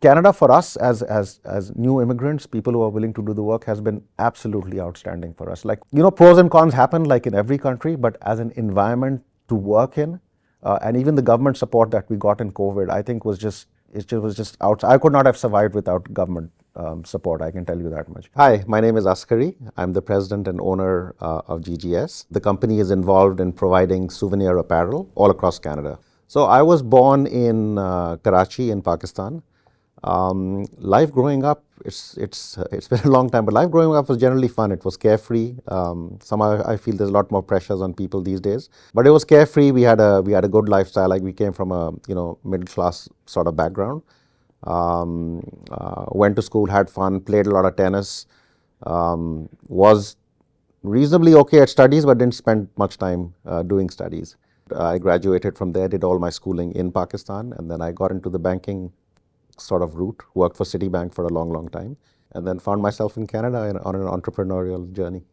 Canada for us as new immigrants, people who are willing to do the work, has been absolutely outstanding for us. Like, pros and cons happen like in every country, but as an environment to work in, and even the government support that we got in COVID, I think was just out. I could not have survived without government support, I can tell you that much. Hi, my name is Askari. I'm the president and owner of GGS. The company is involved in providing souvenir apparel all across Canada. So I was born in Karachi in Pakistan. Life growing up, it's been a long time, but life growing up was generally fun. It was carefree. Somehow I feel there's a lot more pressures on people these days, but it was carefree. We had a good lifestyle. Like, we came from a middle class sort of background. Went to school, had fun, played a lot of tennis. Was reasonably okay at studies, but didn't spend much time doing studies. I graduated from there, did all my schooling in Pakistan, and then I got into the banking sort of route, worked for Citibank for a long time, and then found myself in Canada on an entrepreneurial journey.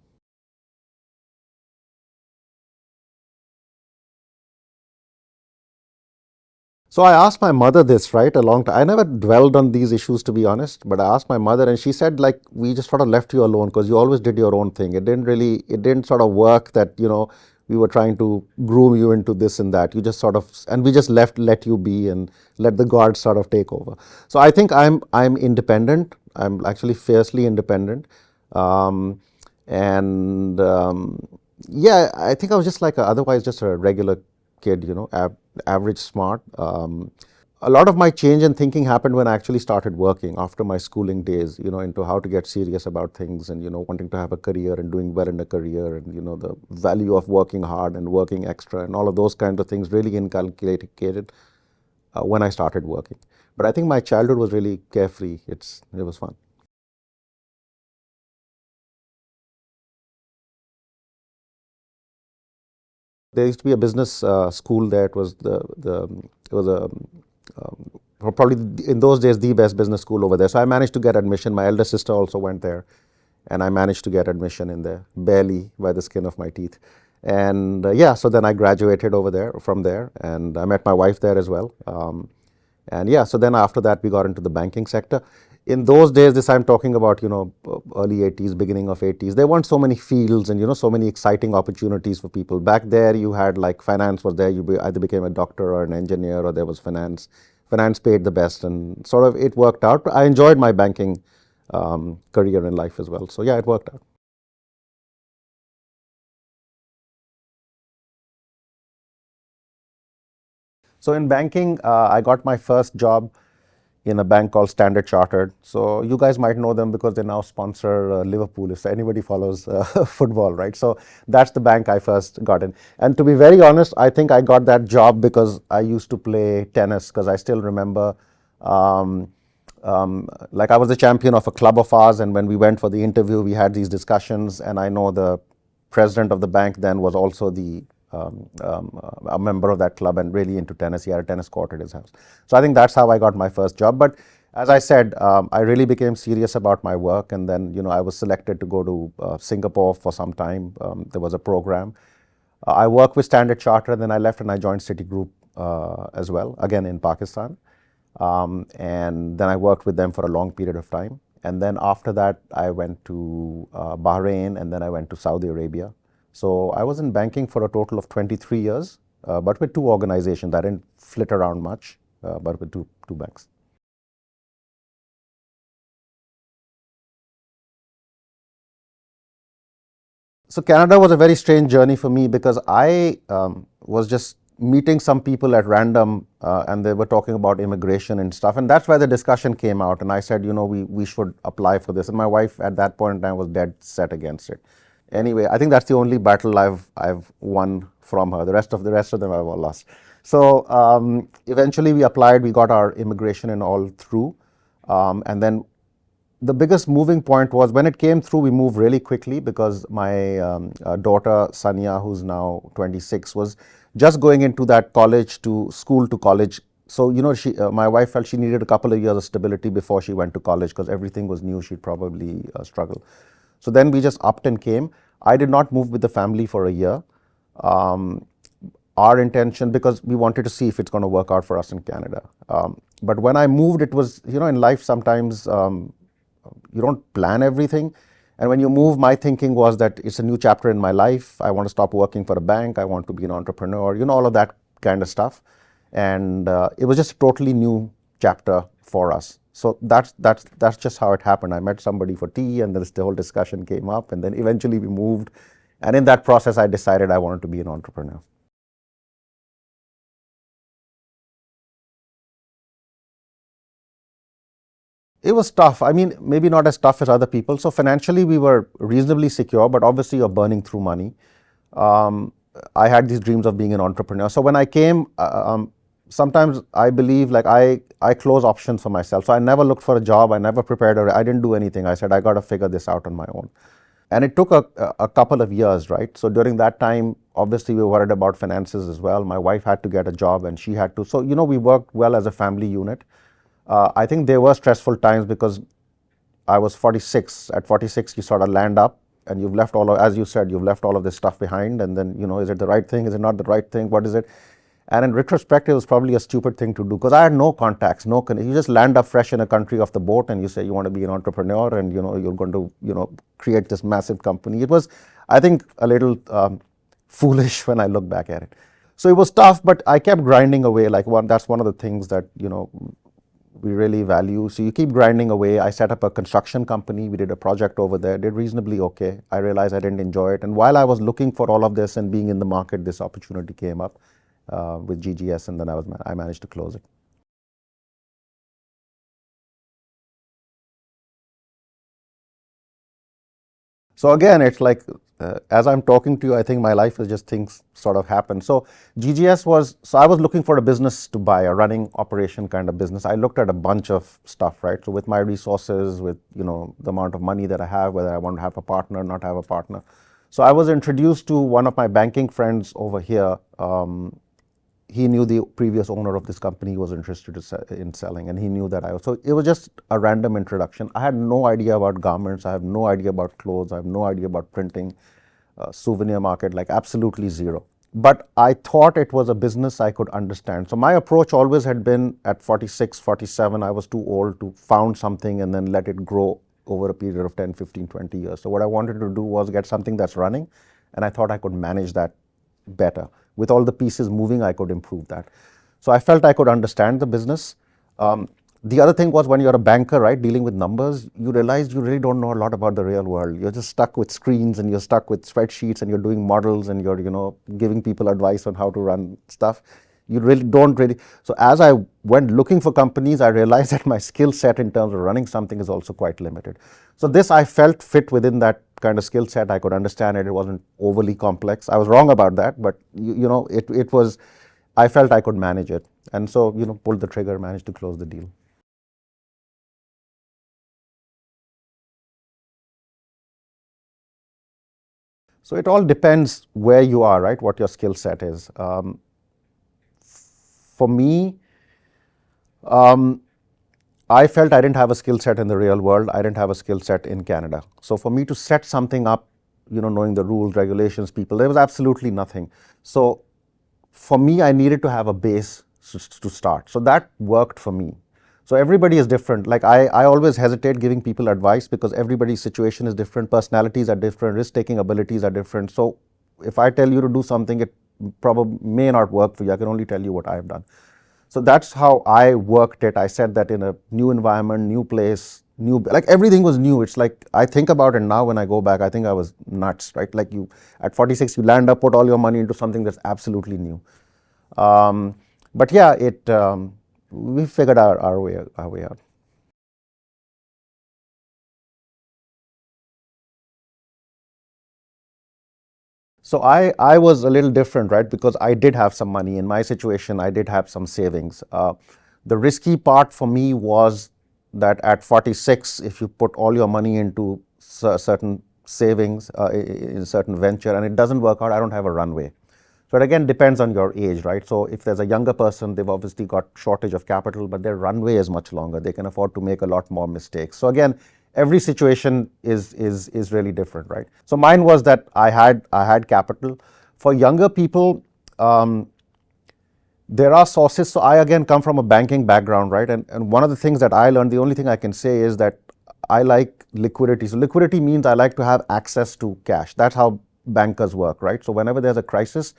So I asked my mother this, right, a long time. I never dwelled on these issues, to be honest, but I asked my mother, and she said, like, we just sort of left you alone because you always did your own thing. It didn't sort of work that, we were trying to groom you into this and that. You just sort of, and we just let you be and let the gods sort of take over. So I think I'm independent. I'm actually fiercely independent. Yeah, I think I was just like otherwise just a regular kid, average smart. A lot of my change in thinking happened when I actually started working after my schooling days, into how to get serious about things and, wanting to have a career and doing well in a career and, the value of working hard and working extra and all of those kinds of things really inculcated when I started working. But I think my childhood was really carefree. It was fun. There used to be a business school there. It was probably in those days the best business school over there. So I managed to get admission. My elder sister also went there, and I managed to get admission in there, barely by the skin of my teeth. And yeah, so then I graduated from there, and I met my wife there as well. And yeah, so then after that we got into the banking sector. In those days, this I'm talking about, early 80s, beginning of 80s, there weren't so many fields and, so many exciting opportunities for people. Back there, you had like finance was there. You either became a doctor or an engineer, or there was finance. Finance paid the best, and sort of it worked out. I enjoyed my banking career in life as well. So yeah, it worked out. So in banking, I got my first job in a bank called Standard Chartered. So you guys might know them because they now sponsor Liverpool, if anybody follows football, right? So that's the bank I first got in. And to be very honest, I think I got that job because I used to play tennis, because I still remember, like, I was the champion of a club of ours, and when we went for the interview, we had these discussions, and I know the president of the bank then was also a member of that club and really into tennis. He had a tennis court at his house. So I think that's how I got my first job. But as I said, I really became serious about my work, and then I was selected to go to Singapore for some time. There was a program. I worked with Standard Chartered, and then I left and I joined CitiGroup as well, again in Pakistan. And then I worked with them for a long period of time. And then after that, I went to Bahrain, and then I went to Saudi Arabia. So I was in banking for a total of 23 years, but with two organizations. I didn't flit around much, but with two banks. So Canada was a very strange journey for me because I was just meeting some people at random, and they were talking about immigration and stuff, and that's where the discussion came out. And I said, we should apply for this. And my wife at that point in time was dead set against it. Anyway, I think that's the only battle I've won from her. The rest of them I've all lost. So eventually we applied. We got our immigration and all through, and then the biggest moving point was when it came through, we moved really quickly because my daughter, Sanya, who's now 26, was just going into that school to college. So, my wife felt she needed a couple of years of stability before she went to college because everything was new. She'd probably struggle. So then we just upped and came. I did not move with the family for a year. our intention, because we wanted to see if it's going to work out for us in Canada. But when I moved, it was, in life sometimes you don't plan everything. And when you move, my thinking was that it's a new chapter in my life. I want to stop working for a bank. I want to be an entrepreneur, all of that kind of stuff. And it was just a totally new chapter for us. So that's just how it happened. I met somebody for tea, and then the whole discussion came up, and then eventually we moved. And in that process, I decided I wanted to be an entrepreneur. It was tough. I mean, maybe not as tough as other people. So financially, we were reasonably secure, but obviously you're burning through money. I had these dreams of being an entrepreneur. So when I came, sometimes I believe like I close options for myself. So I never looked for a job. I never prepared, I didn't do anything. I said, I got to figure this out on my own. And it took a couple of years, right? So during that time, obviously we were worried about finances as well. My wife had to get a job and she had to. So, we worked well as a family unit. I think there were stressful times because I was 46. At 46, you sort of land up and you've left as you said, you've left all of this stuff behind. And then, is it the right thing? Is it not the right thing? What is it? And in retrospect, it was probably a stupid thing to do because I had no contacts, you just land up fresh in a country off the boat and you say you want to be an entrepreneur and, you're going to, create this massive company. It was, I think, a little foolish when I look back at it. So it was tough, but I kept grinding away. That's one of the things that, we really value. So you keep grinding away. I set up a construction company. We did a project over there, did reasonably okay. I realized I didn't enjoy it. And while I was looking for all of this and being in the market, this opportunity came up with GGS, and then I managed to close it. So again, it's like, as I'm talking to you, I think my life is just things sort of happen. So I was looking for a business to buy, a running operation kind of business. I looked at a bunch of stuff, right? So with my resources, with, the amount of money that I have, whether I want to have a partner, not have a partner. So I was introduced to one of my banking friends over here. He knew the previous owner of this company. He was interested in selling, and he knew that so it was just a random introduction. I had no idea about garments. I have no idea about clothes. I have no idea about printing, souvenir market, like absolutely zero. But I thought it was a business I could understand. So my approach always had been at 46, 47, I was too old to found something and then let it grow over a period of 10, 15, 20 years. So what I wanted to do was get something that's running, and I thought I could manage that better. With all the pieces moving, I could improve that. So I felt I could understand the business. The other thing was when you're a banker, right, dealing with numbers, you realize you really don't know a lot about the real world. You're just stuck with screens and you're stuck with spreadsheets and you're doing models and you're, giving people advice on how to run stuff. You really don't really. So as I went looking for companies, I realized that my skill set in terms of running something is also quite limited. So this I felt fit within that kind of skill set. I could understand it. It wasn't overly complex. I was wrong about that, but it was, I felt I could manage it. And so, pulled the trigger, managed to close the deal. So it all depends where you are, right? What your skill set is. For me, I felt I didn't have a skill set in the real world. I didn't have a skill set in Canada. So for me to set something up, knowing the rules, regulations, people, there was absolutely nothing. So for me, I needed to have a base to start. So that worked for me. So everybody is different. Like I always hesitate giving people advice because everybody's situation is different. Personalities are different. Risk-taking abilities are different. So if I tell you to do something, it probably may not work for you. I can only tell you what I've done. So that's how I worked it. I said that in a new environment, new place, like everything was new. It's like, I think about it now when I go back, I think I was nuts, right? Like at 46, you land up, put all your money into something that's absolutely new. But yeah, we figured our way out. So I was a little different, right? Because I did have some money. In my situation, I did have some savings. The risky part for me was that at 46, if you put all your money into certain savings in a certain venture and it doesn't work out, I don't have a runway. So it again depends on your age, right? So if there's a younger person, they've obviously got shortage of capital, but their runway is much longer. They can afford to make a lot more mistakes. So again, every situation is really different, right? So mine was that I had capital. For younger people, There are sources. So I again come from a banking background, right? And one of the things that I learned, the only thing I can say is that I like liquidity. So liquidity means I like to have access to cash. That's how bankers work, right? So whenever there's a crisis,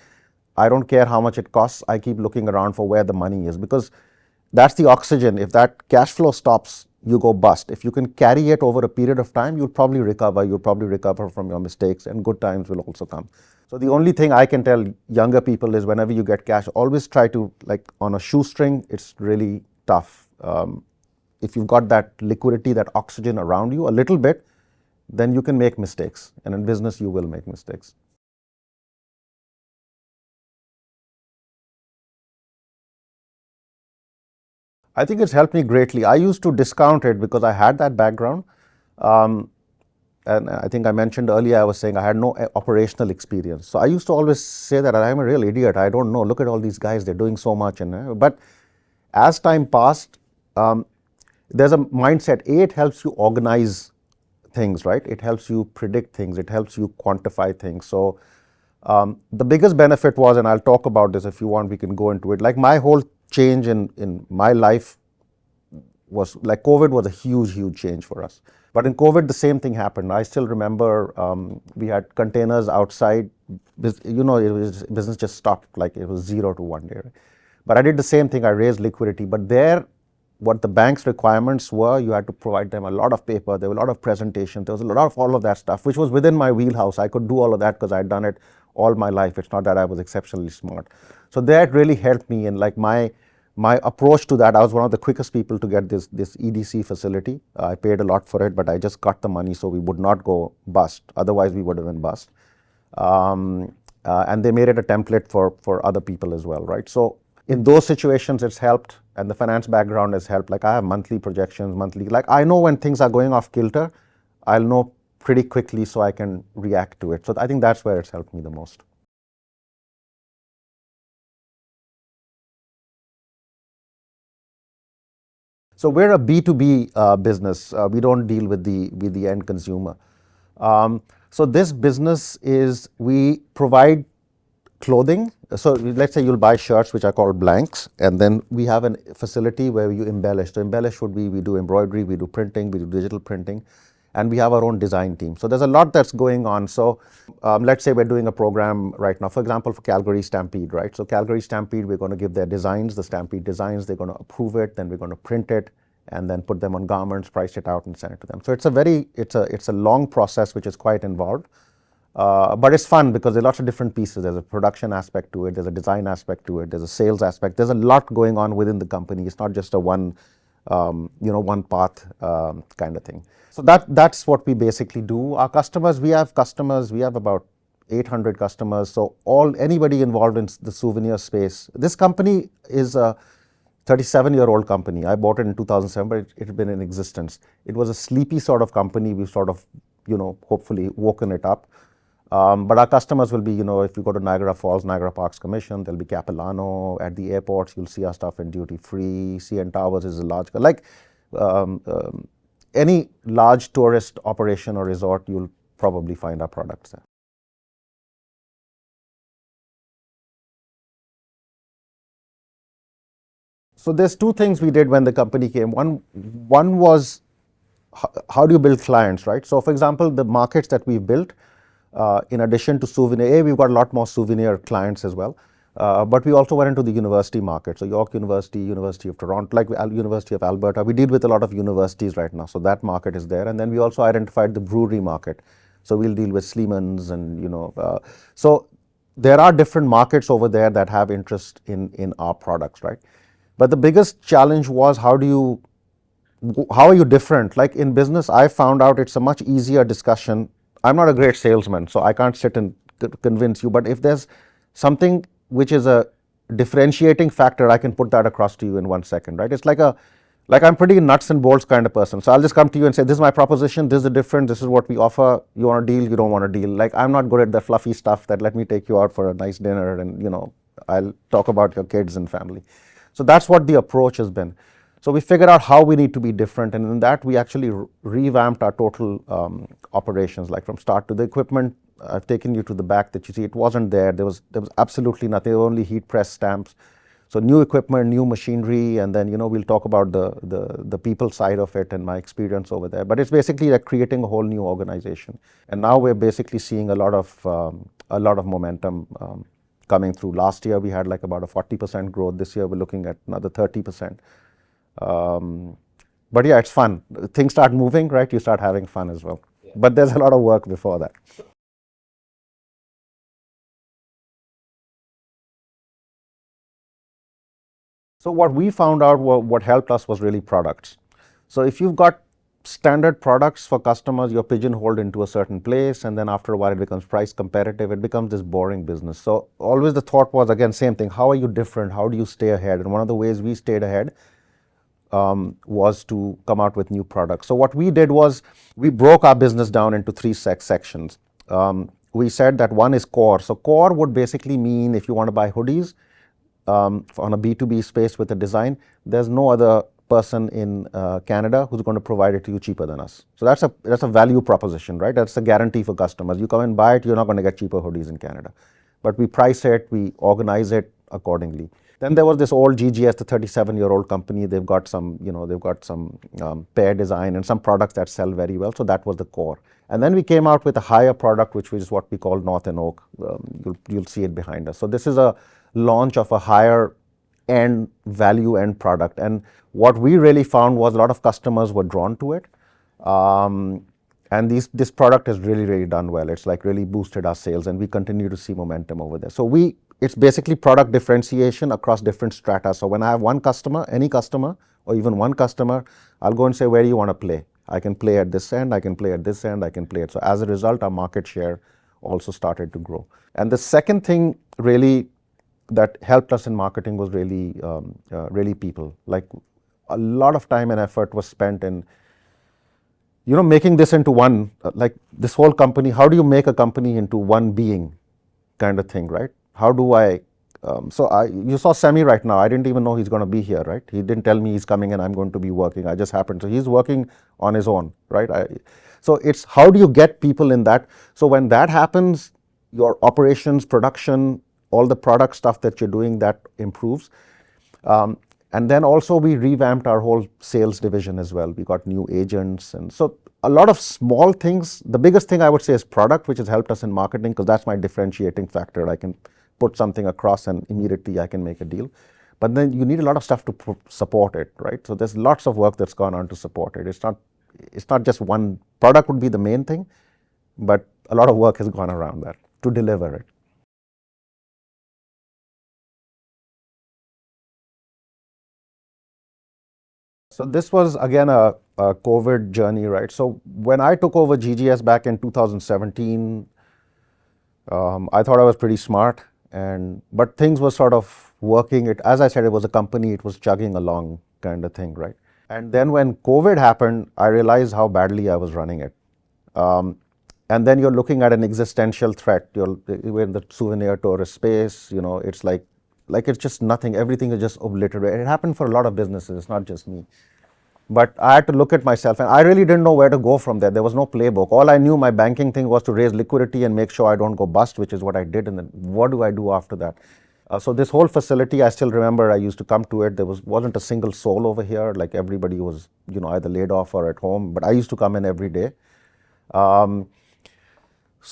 I don't care how much it costs. I keep looking around for where the money is, because that's the oxygen. If that cash flow stops, you go bust. If you can carry it over a period of time, you'll probably recover. You'll probably recover from your mistakes, and good times will also come. So the only thing I can tell younger people is, whenever you get cash, always try to, like on a shoestring, it's really tough. If you've got that liquidity, that oxygen around you a little bit, then you can make mistakes. And in business, you will make mistakes. I think it's helped me greatly. I used to discount it because I had that background. Um, and I think I mentioned earlier, I was saying I had no operational experience. So I used to always say that I'm a real idiot. I don't know. Look at all these guys, they're doing so much. But as time passed, there's a mindset. It helps you organize things, right? It helps you predict things. It helps you quantify things. So the biggest benefit was, and I'll talk about this if you want, we can go into it. Like my whole change in my life was like, COVID was a huge change for us. But in COVID, the same thing happened. I still remember we had containers outside. Business just stopped, like it was 0 to 1 day. But I did the same thing. I raised liquidity. But there, what the bank's requirements were, you had to provide them a lot of paper. There were a lot of presentations. There was a lot of all of that stuff, which was within my wheelhouse. I could do all of that because I'd done it all my life. It's not that I was exceptionally smart. So that really helped me. And like my approach to that, I was one of the quickest people to get this EDC facility. I paid a lot for it, but I just got the money so we would not go bust. Otherwise, we would have been bust. And they made it a template for other people as well, right? So in those situations, it's helped, and the finance background has helped. Like I have monthly projections, like I know when things are going off kilter, I'll know pretty quickly so I can react to it. So I think that's where it's helped me the most. So we're a B2B business. We don't deal with the end consumer. So this business is, we provide clothing. So let's say you'll buy shirts, which are called blanks, and then we have a facility where you embellish. So embellish would be, we do embroidery, we do printing, we do digital printing, and we have our own design team. So there's a lot that's going on. So let's say we're doing a program right now, for example, for Calgary Stampede, right? So Calgary Stampede, we're going to give their designs, the Stampede designs, they're going to approve it, then we're going to print it, and then put them on garments, price it out, and send it to them. So it's a long process, which is quite involved. But it's fun because there are lots of different pieces. There's a production aspect to it, there's a design aspect to it, there's a sales aspect. There's a lot going on within the company. It's not just a one path kind of thing. So that's what we basically do. Our customers, we have about 800 customers. So anybody involved in the souvenir space. This company is a 37-year-old company. I bought it in 2007, but it had been in existence. It was a sleepy sort of company. We've sort of, hopefully woken it up. But our customers will be, if you go to Niagara Falls, Niagara Parks Commission, there'll be Capilano. At the airports, you'll see our stuff in duty free. CN Towers is a large, like any large tourist operation or resort, you'll probably find our products there. So there's two things we did when the company came. One was, how do you build clients, right? So for example, the markets that we've built, in addition to Souvenir, we've got a lot more Souvenir clients as well. But we also went into the university market. So York University, University of Toronto, like University of Alberta. We deal with a lot of universities right now. So that market is there. And then we also identified the brewery market. So we'll deal with Sleeman's and, so there are different markets over there that have interest in our products, right? But the biggest challenge was, how are you different? Like in business, I found out it's a much easier discussion. I'm not a great salesman, so I can't sit and convince you. But if there's something which is a differentiating factor, I can put that across to you in 1 second, right? It's like I'm pretty nuts and bolts kind of person. So I'll just come to you and say, this is my proposition, this is the difference, this is what we offer. You want a deal, you don't want a deal. Like I'm not good at the fluffy stuff that let me take you out for a nice dinner and, I'll talk about your kids and family. So that's what the approach has been. So we figured out how we need to be different, and in that we actually revamped our total operations, like from start to the equipment. I've taken you to the back that you see. It wasn't there. There was absolutely nothing. There were only heat press stamps. So new equipment, new machinery, and then we'll talk about the people side of it and my experience over there. But it's basically like creating a whole new organization. And now we're basically seeing a lot of momentum coming through. Last year we had like about a 40% growth. This year we're looking at another 30%. But yeah, it's fun. Things start moving, right? You start having fun as well. Yeah. But there's a lot of work before that. So what we found out, what helped us was really products. So if you've got standard products for customers, you're pigeonholed into a certain place, and then after a while it becomes price competitive. It becomes this boring business. So always the thought was, again, same thing. How are you different? How do you stay ahead? And one of the ways we stayed ahead was to come out with new products. So what we did was we broke our business down into three sections. We said that one is core. So core would basically mean if you want to buy hoodies on a B2B space with a design, there's no other person in Canada who's going to provide it to you cheaper than us. So that's a value proposition, right? That's a guarantee for customers. You come and buy it, you're not going to get cheaper hoodies in Canada. But we price it, we organize it accordingly. Then there was this old GGS, the 37-year-old company. They've got some pair design and some products that sell very well. So that was the core. And then we came out with a higher product, which is what we call North and Oak. You'll see it behind us. So this is a launch of a higher end value end product. And what we really found was a lot of customers were drawn to it. And this product has really, really done well. It's like really boosted our sales, and we continue to see momentum over there. So it's basically product differentiation across different strata. So when I have one customer, any customer, or even one customer, I'll go and say, where do you want to play? I can play at this end, I can play at this end, I can play it. So as a result, our market share also started to grow. And the second thing really that helped us in marketing was really people. Like a lot of time and effort was spent in making this into one, like this whole company. How do you make a company into one being kind of thing, right? How do I, you saw Semi right now. I didn't even know he's going to be here, right? He didn't tell me he's coming and I'm going to be working. I just happened. So he's working on his own, right? So it's how do you get people in that? So when that happens, your operations, production, all the product stuff that you're doing, that improves. And then also we revamped our whole sales division as well. We got new agents. And so a lot of small things. The biggest thing I would say is product, which has helped us in marketing, because that's my differentiating factor. I can put something across and immediately I can make a deal. But then you need a lot of stuff to support it, right? So there's lots of work that's gone on to support it. It's not just one product would be the main thing, but a lot of work has gone around that to deliver it. So this was again a COVID journey, right? So when I took over GGS back in 2017, I thought I was pretty smart, but things were sort of working. As I said, it was a company, it was chugging along kind of thing, right? And then when COVID happened, I realized how badly I was running it. And then you're looking at an existential threat. We're in the souvenir tourist space, it's like it's just nothing. Everything is just obliterated. It happened for a lot of businesses. It's not just me. But I had to look at myself, and I really didn't know where to go from there. There was no playbook. All I knew, my banking thing was to raise liquidity and make sure I don't go bust, which is what I did. And then what do I do after that? So this whole facility, I still remember I used to come to it. There wasn't a single soul over here. Like everybody was, either laid off or at home. But I used to come in every day. So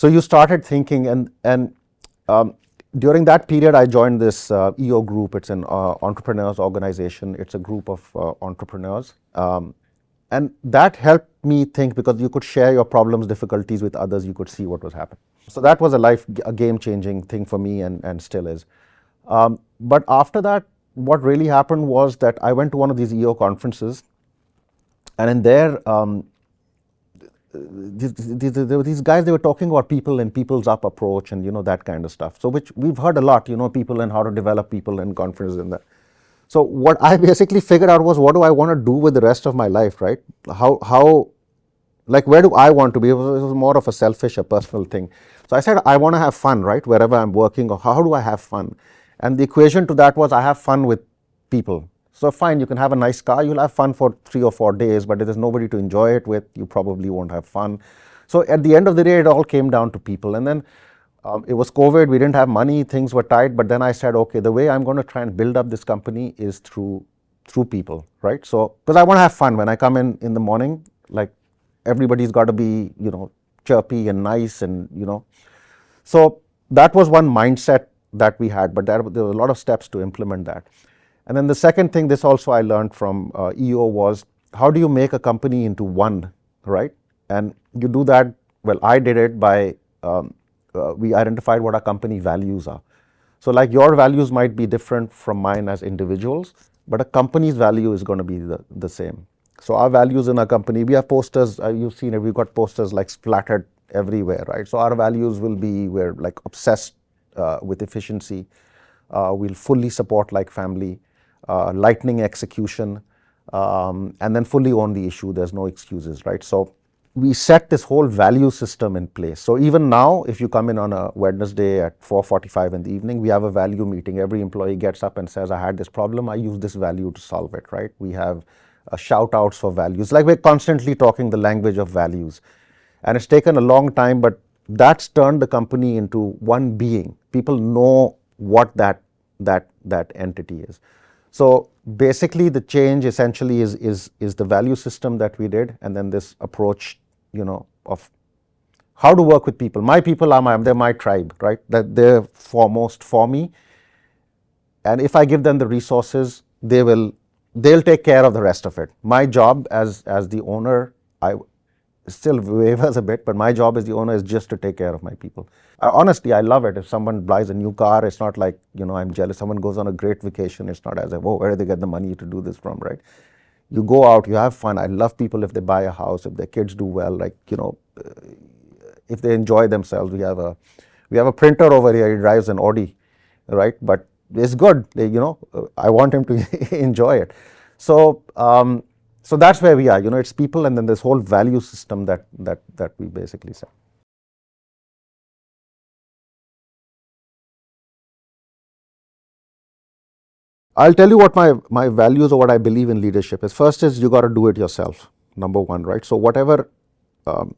you started thinking, and during that period, I joined this EO group. It's an entrepreneurs organization. It's a group of entrepreneurs. And that helped me think, because you could share your problems, difficulties with others. You could see what was happening. So that was a game-changing thing for me, and still is. But after that, what really happened was that I went to one of these EO conferences, and in there, these guys, they were talking about people and people's up approach and that kind of stuff. So which we've heard a lot, people and how to develop people and conferences and that. So what I basically figured out was, what do I want to do with the rest of my life, right? Where do I want to be? It was more of a selfish, a personal thing. So I said, I want to have fun, right? Wherever I'm working, or how do I have fun? And the equation to that was, I have fun with people. So fine, you can have a nice car, you'll have fun for 3 or 4 days, but if there's nobody to enjoy it with, you probably won't have fun. So at the end of the day, it all came down to people. And then It was COVID, we didn't have money, things were tight, but then I said, okay, the way I'm going to try and build up this company is through people, right? So, because I want to have fun when I come in the morning, like everybody's got to be, chirpy and nice and, So that was one mindset that we had, but there were a lot of steps to implement that. And then the second thing, this also I learned from EO, was how do you make a company into one, right? And you do that, well, I did it by, we identified what our company values are. So like your values might be different from mine as individuals, but a company's value is going to be the same. So our values in our company, we have posters, you've seen it, we've got posters like splattered everywhere, right? So our values will be, we're like obsessed with efficiency, we'll fully support like family, lightning execution, and then fully own the issue, there's no excuses, right? So we set this whole value system in place. So even now, if you come in on a Wednesday at 4:45 in the evening, we have a value meeting. Every employee gets up and says, I had this problem, I use this value to solve it, right? We have shout outs for values. Like we're constantly talking the language of values. And it's taken a long time, but that's turned the company into one being. People know what that entity is. So basically the change essentially is the value system that we did, and then this approach, of how to work with people. My people are they're my tribe, right? That they're foremost for me. And if I give them the resources, they'll take care of the rest of it. My job as the owner, I still wavers a bit, but my job as the owner is just to take care of my people. Honestly, I love it. If someone buys a new car, it's not like, I'm jealous. Someone goes on a great vacation, it's not as if, where do they get the money to do this from, right? You go out, you have fun. I love people if they buy a house, if their kids do well, like, if they enjoy themselves. We have a printer over here, he drives an Audi, right? But it's good, I want him to enjoy it. So, so that's where we are, it's people, and then this whole value system that we basically set. I'll tell you what my values or what I believe in leadership is. First is you got to do it yourself, number one, right? So whatever, so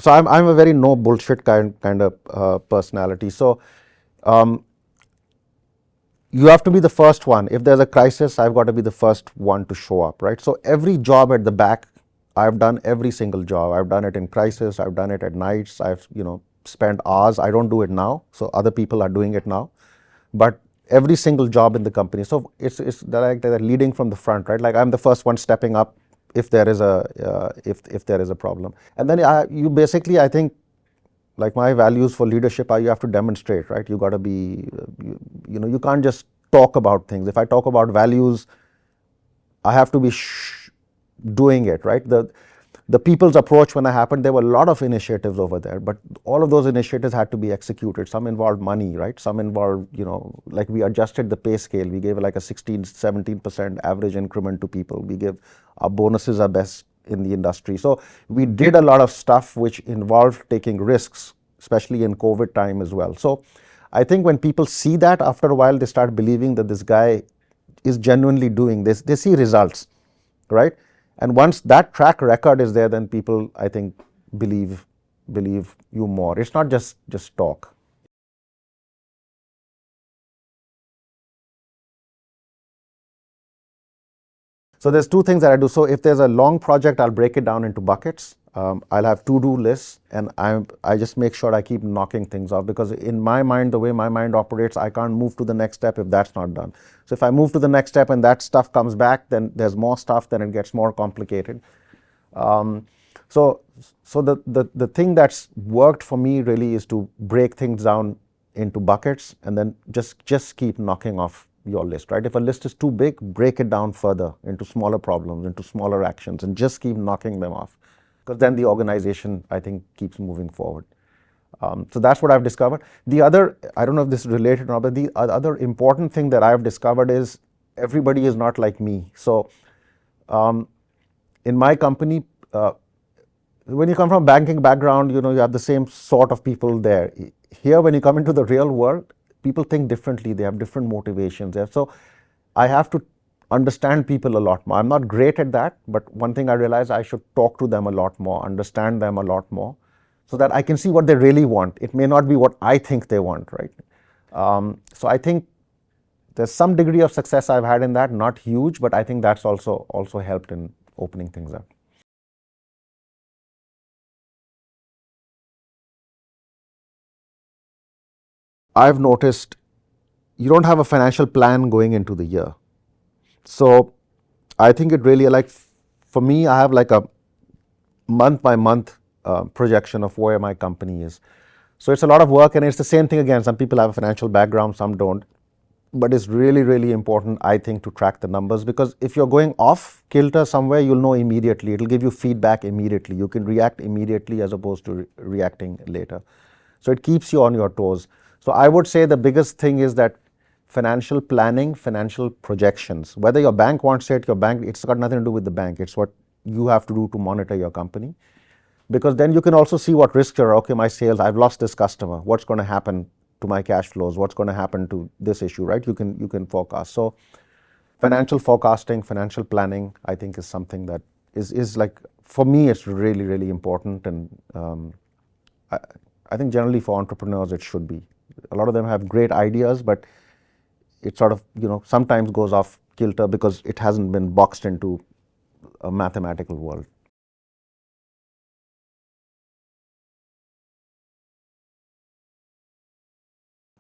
I'm a very no bullshit kind of personality. So you have to be the first one. If there's a crisis, I've got to be the first one to show up, right? So every job at the back, I've done every single job. I've done it in crisis. I've done it at nights. I've spent hours. I don't do it now, so other people are doing it now. But every single job in the company. So it's like they're leading from the front, right? Like I'm the first one stepping up if there is a if there is a problem. And then you basically, I think, like my values for leadership are you have to demonstrate, right? You got to be, you can't just talk about things. If I talk about values, I have to be doing it, right? The people's approach when I happened, there were a lot of initiatives over there, but all of those initiatives had to be executed. Some involved money, right? Some involved, like we adjusted the pay scale. We gave like a 16, 17% average increment to people. We give our bonuses are best in the industry. So we did a lot of stuff which involved taking risks, especially in COVID time as well. So I think when people see that, after a while, they start believing that this guy is genuinely doing this. They see results, right? And once that track record is there, then people, I think, believe you more. It's not just talk. So there's two things that I do. So if there's a long project, I'll break it down into buckets. I'll have to-do lists, and I just make sure I keep knocking things off, because in my mind, the way my mind operates, I can't move to the next step if that's not done. So if I move to the next step and that stuff comes back, then there's more stuff, then it gets more complicated. So the thing that's worked for me really is to break things down into buckets and then just keep knocking off your list, right? If a list is too big, break it down further into smaller problems, into smaller actions, and just keep knocking them off, because then the organization, I think, keeps moving forward. So that's what I've discovered. The other, I don't know if this is related or not, but the other important thing that I've discovered is everybody is not like me. So in my company, when you come from banking background, you have the same sort of people there. Here, when you come into the real world, people think differently. They have different motivations. So I have to understand people a lot more. I'm not great at that, but one thing I realized, I should talk to them a lot more, understand them a lot more, so that I can see what they really want. It may not be what I think they want, right? So I think there's some degree of success I've had in that, not huge, but I think that's also helped in opening things up. I've noticed you don't have a financial plan going into the year. So I think it really, like, for me, I have like a month by month projection of where my company is. So it's a lot of work, and it's the same thing again. Some people have a financial background, some don't. But it's really, really important, I think, to track the numbers, because if you're going off kilter somewhere, you'll know immediately. It'll give you feedback immediately. You can react immediately as opposed to reacting later. So it keeps you on your toes. So I would say the biggest thing is that financial planning, financial projections. Whether your bank wants it, your bank, it's got nothing to do with the bank. It's what you have to do to monitor your company. Because then you can also see what risks are. Okay, my sales, I've lost this customer. What's going to happen to my cash flows? What's going to happen to this issue, right? You can forecast. So financial forecasting, financial planning, I think is something that is like, for me, it's really, really important. And I think generally for entrepreneurs, it should be. A lot of them have great ideas, but it sort of, sometimes goes off kilter because it hasn't been boxed into a mathematical world.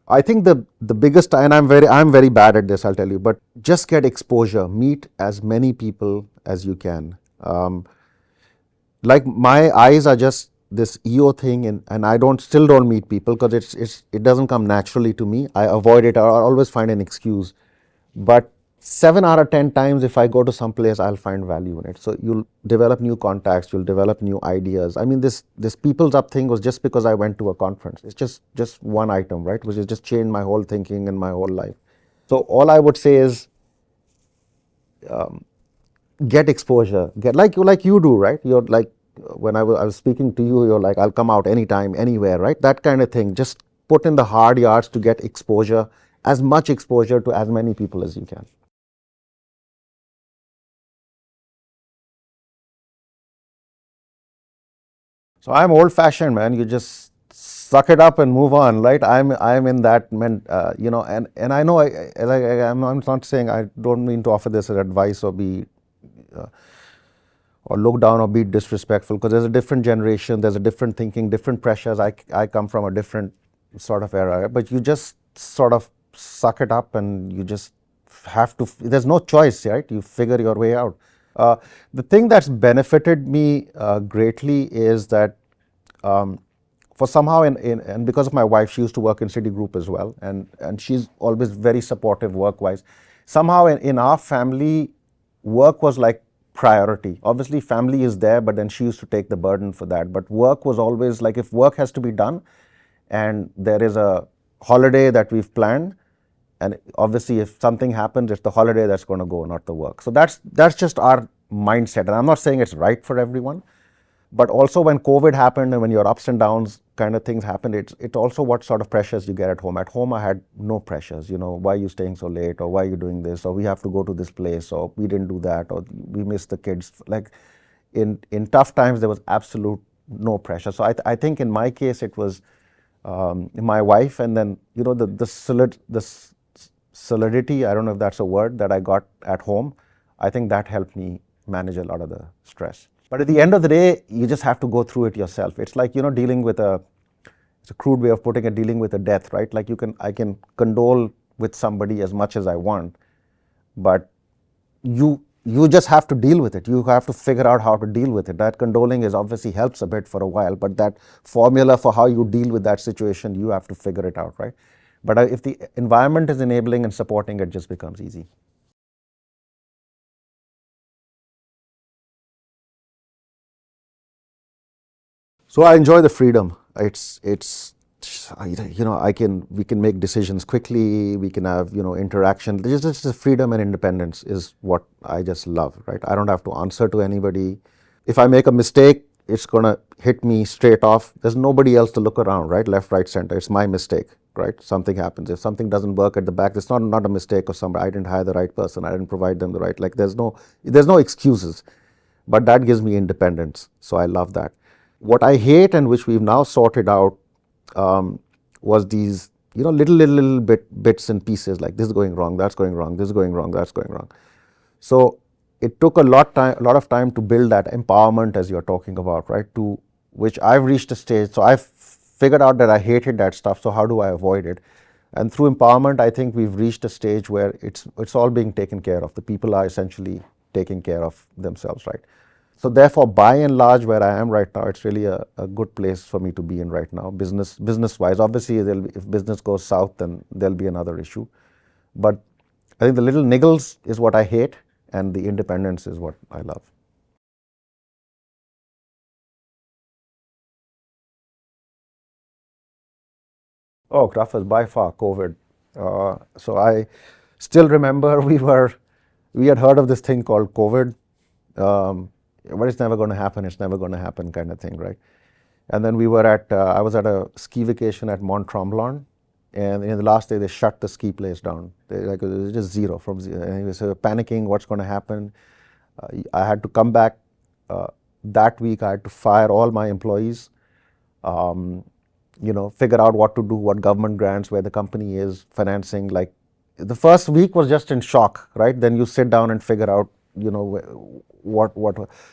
I think the biggest, and I'm very bad at this, I'll tell you, but just get exposure, meet as many people as you can. Like, my eyes are just this EO thing, and I still don't meet people because it doesn't come naturally to me. I avoid it. I always find an excuse. But 7 out of 10 times, if I go to some place, I'll find value in it. So you'll develop new contacts, you'll develop new ideas. I mean, this People's Up thing was just because I went to a conference. It's just one item, right? Which has just changed my whole thinking and my whole life. So all I would say is, get exposure. Get like you do, right? You're like, when I was speaking to you, you're like, I'll come out anytime, anywhere, right? That kind of thing. Just put in the hard yards to get exposure, as much exposure to as many people as you can. So I'm old-fashioned, man. You just suck it up and move on, right? I'm in that, and I know I'm not saying, I don't mean to offer this as advice or be or look down or be disrespectful, because there's a different generation, there's a different thinking, different pressures. I come from a different sort of era, but you just sort of suck it up, and you just have to. There's no choice, right? You figure your way out. The thing that's benefited me greatly is that, for somehow, and because of my wife, she used to work in CitiGroup as well, and she's always very supportive work-wise. Somehow in our family, work was like priority. Obviously, family is there, but then she used to take the burden for that. But work was always like, if work has to be done, and there is a holiday that we've planned, and obviously if something happens, it's the holiday that's going to go, not the work. So that's just our mindset. And I'm not saying it's right for everyone, but also when COVID happened and when your ups and downs kind of things happened, it's also what sort of pressures you get at home. At home, I had no pressures. Why are you staying so late, or why are you doing this, or we have to go to this place, or we didn't do that, or we missed the kids. Like, in tough times, there was absolute no pressure. So I think in my case, it was my wife, and then the solidity, I don't know if that's a word, that I got at home. I think that helped me manage a lot of the stress. But at the end of the day, you just have to go through it yourself. It's like, dealing with it's a crude way of putting it, dealing with a death, right? Like, I can condole with somebody as much as I want, but you just have to deal with it. You have to figure out how to deal with it. That condoling is obviously helps a bit for a while, but that formula for how you deal with that situation, you have to figure it out, right? But if the environment is enabling and supporting, it just becomes easy. So I enjoy the freedom. It's we can make decisions quickly. We can have interaction. There's just the freedom and independence is what I just love, right? I don't have to answer to anybody. If I make a mistake, it's gonna hit me straight off. There's nobody else to look around, right? Left, right, center. It's my mistake, right? Something happens. If something doesn't work at the back, it's not a mistake of somebody. I didn't hire the right person. I didn't provide them the right. Like, there's no excuses. But that gives me independence. So I love that. What I hate and which we've now sorted out was these, little bits and pieces, like this is going wrong, that's going wrong, this is going wrong, that's going wrong. So it took a lot of time to build that empowerment, as you're talking about, right? To which I've reached a stage. So I've figured out that I hated that stuff. So how do I avoid it? And through empowerment, I think we've reached a stage where it's all being taken care of. The people are essentially taking care of themselves, right? So therefore, by and large, where I am right now, it's really a good place for me to be in right now, business wise. Obviously, if business goes south, then there'll be another issue. But I think the little niggles is what I hate, and the independence is what I love. Oh, toughest by far, COVID. So I still remember we had heard of this thing called COVID, but it's never going to happen. It's never going to happen, kind of thing, right? And then I was at a ski vacation at Mont Tremblant, and in the last day they shut the ski place down. It was just zero from zero. And we were panicking, what's going to happen? I had to come back that week. I had to fire all my employees. Figure out what to do, what government grants, where the company is financing. Like the first week was just in shock, right? Then you sit down and figure out, what.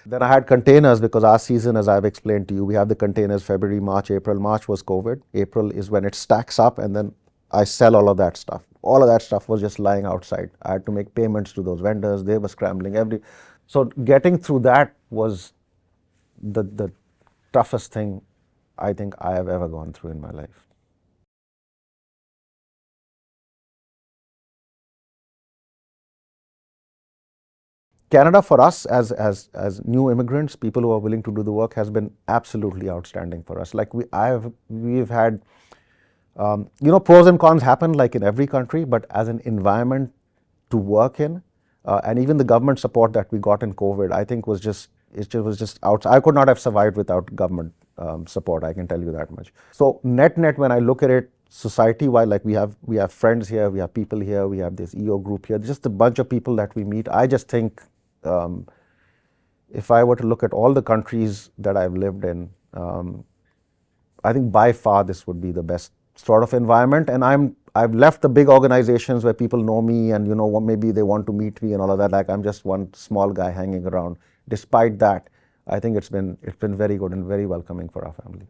Then I had containers, because our season, as I've explained to you, we have the containers February, March, April. March was COVID. April is when it stacks up, and then I sell all of that stuff. All of that stuff was just lying outside. I had to make payments to those vendors. They were scrambling. So getting through that was the toughest thing I think I have ever gone through in my life. Canada for us as new immigrants, people who are willing to do the work, has been absolutely outstanding for us. Like we've had, pros and cons happen like in every country, but as an environment to work in, and even the government support that we got in COVID, I think was just out. I could not have survived without government support. I can tell you that much. So net, when I look at it, society-wide, like we have friends here, we have people here, we have this EO group here, just a bunch of people that we meet. I just think if I were to look at all the countries that I've lived in, I think by far this would be the best sort of environment. And I've left the big organizations where people know me and maybe they want to meet me and all of that. Like I'm just one small guy hanging around. Despite that, I think it's been very good and very welcoming for our family.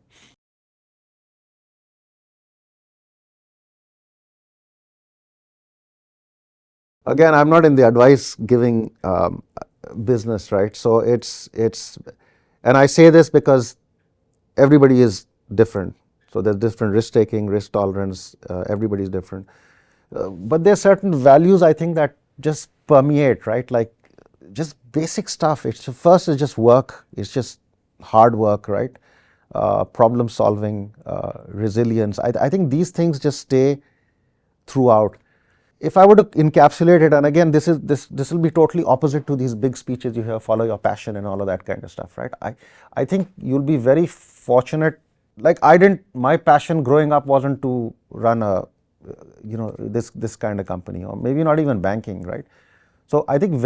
Again, I'm not in the advice giving business, right? So and I say this because everybody is different. So there's different risk taking, risk tolerance. Everybody's different. But there's certain values I think that just permeate, right? Like just basic stuff. First is just work. It's just hard work, right? Problem solving, resilience. I think these things just stay throughout. If I were to encapsulate it, and again, this will be totally opposite to these big speeches you hear, follow your passion and all of that kind of stuff, right? I think you'll be very fortunate. Like my passion growing up wasn't to run this kind of company, or maybe not even banking, right? So I think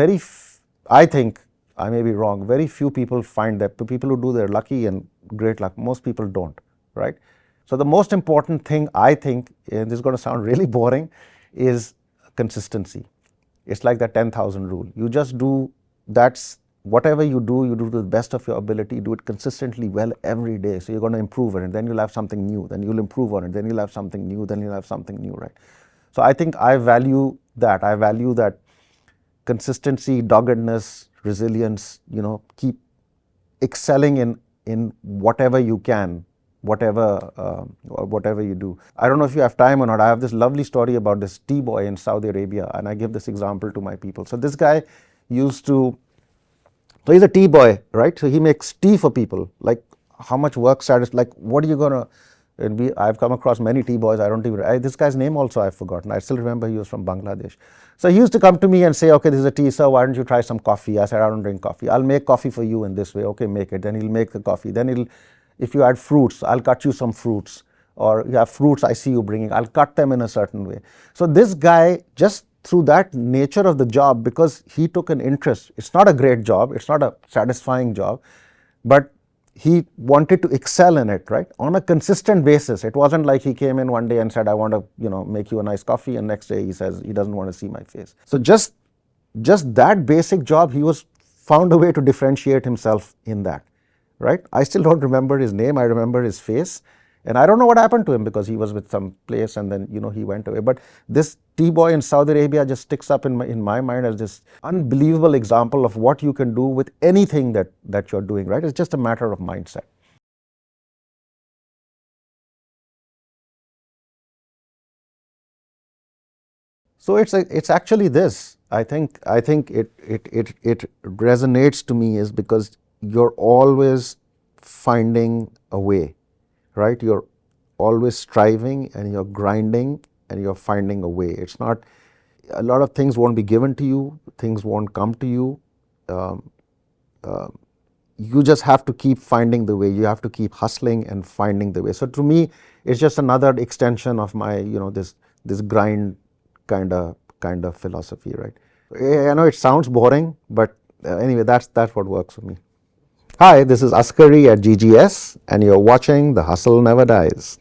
I think, I may be wrong, very few people find that. The people who do, they're lucky and great luck. Most people don't, right? So the most important thing I think, and this is going to sound really boring, is consistency. It's like that 10,000 rule. You just do, whatever you do to the best of your ability, do it consistently well every day. So you're going to improve it, and then you'll have something new, then you'll improve on it, then you'll have something new, then you'll have something new, right? So I think I value that. I value that consistency, doggedness, resilience, keep excelling in whatever you can, whatever you do. I don't know if you have time or not. I have this lovely story about this tea boy in Saudi Arabia, and I give this example to my people. So this guy so he's a tea boy, right? So he makes tea for people. Like how much work like what are you gonna, I've come across many tea boys. I don't even, this guy's name also I've forgotten. I still remember he was from Bangladesh. So he used to come to me and say, okay, this is a tea, sir, why don't you try some coffee? I said, I don't drink coffee. I'll make coffee for you in this way. Okay, make it. Then he'll make the coffee. Then if you add fruits, I'll cut you some fruits. Or you have fruits I see you bringing, I'll cut them in a certain way. So this guy, just through that nature of the job, because he took an interest, it's not a great job, it's not a satisfying job, but he wanted to excel in it, right? On a consistent basis. It wasn't like he came in one day and said, I want to, make you a nice coffee, and next day he says he doesn't want to see my face. So just that basic job, he was found a way to differentiate himself in that, right? I still don't remember his name. I remember his face. And I don't know what happened to him, because he was with some place and then, he went away. But this T-boy in Saudi Arabia just sticks up in my mind as this unbelievable example of what you can do with anything that you're doing, right? It's just a matter of mindset. So it's actually this. I think it resonates to me is because you're always finding a way, right? You're always striving and you're grinding and you're finding a way. It's not, a lot of things won't be given to you, things won't come to you. You just have to keep finding the way. You have to keep hustling and finding the way. So to me, it's just another extension of my, this grind kind of philosophy, right? I know it sounds boring, but anyway, that's what works for me. Hi, this is Askari at GGS, and you're watching The Hustle Never Dies.